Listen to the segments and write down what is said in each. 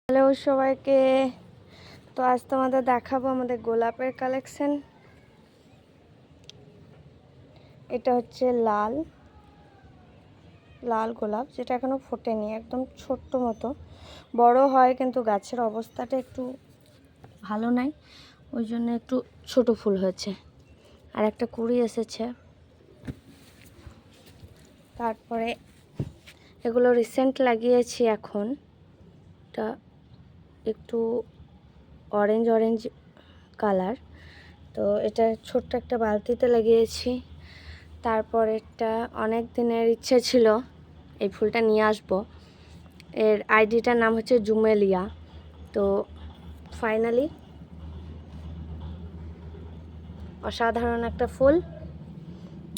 Hello সবাইকে। তো আজ তোমাদের দেখাবো আমাদের গোলাপের কালেকশন। এটা হচ্ছে লাল লাল গোলাপ, যেটা এখনো ফোটেনি, একদম ছোট্ট মতো। বড় হয় কিন্তু গাছের অবস্থাটা একটু ভালো নাই, ওই জন্য একটু ছোট ফুল হয়েছে। আর একটা কুড়ি এসেছে। তারপরে এগুলো রিসেন্ট লাগিয়েছি, এখন এটা একটু অরেঞ্জ অরেঞ্জ কালার। তো এটা ছোট্ট একটা বালতিতে লাগিয়েছি। তারপর এটা অনেক দিনের ইচ্ছে ছিল এই ফুলটা নিয়ে আসব। এর আইডিটার নাম হচ্ছে জুমেলিয়া। তো ফাইনালি অসাধারণ একটা ফুল।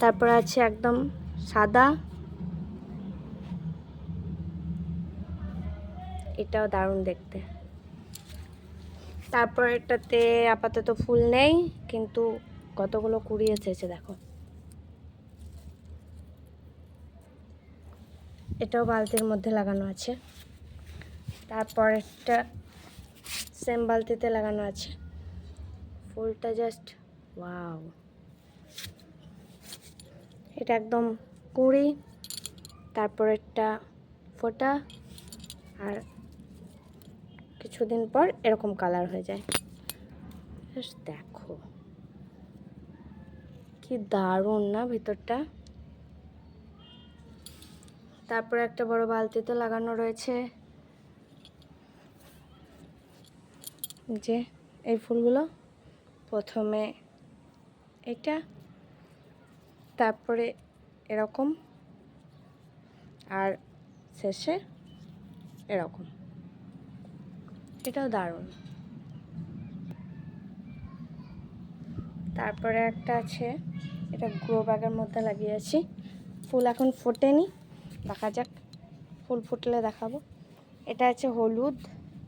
তারপর আছে একদম সাদা, এটাও দারুণ দেখতে। তারপর এটাতে আপাতত ফুল নেই, কিন্তু কতগুলো কুড়ি এসেছে দেখো। এটাও বালতির মধ্যে লাগানো আছে। তারপর একটা সেম বালতিতে লাগানো আছে। ফুলটা জাস্ট ওয়াও, এটা একদম কুঁড়ি। তারপর একটা ফোটা, আর কিছুদিন পর এরকম কালার হয়ে যায়। জাস্ট দেখো কি দারুণ না ভিতরটা। তারপর একটা বড় বালতিতে লাগানো রয়েছে যে এই ফুলগুলো। প্রথমে এটা, তারপরে এরকম, আর শেষে এরকম। এটাও দারুণ। তারপরে একটা আছে, এটা গ্রো ব্যাগের মধ্যে লাগিয়েছি। ফুল এখন ফোটেনি, দেখা যাক, ফুল ফুটলে দেখাবো। এটা আছে হলুদ,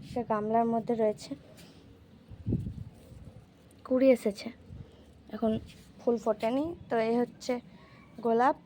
সে গামলার মধ্যে রয়েছে, কুড়ি এসেছে, এখন ফুল ফোটেনি। তো এই হচ্ছে গোলাপ।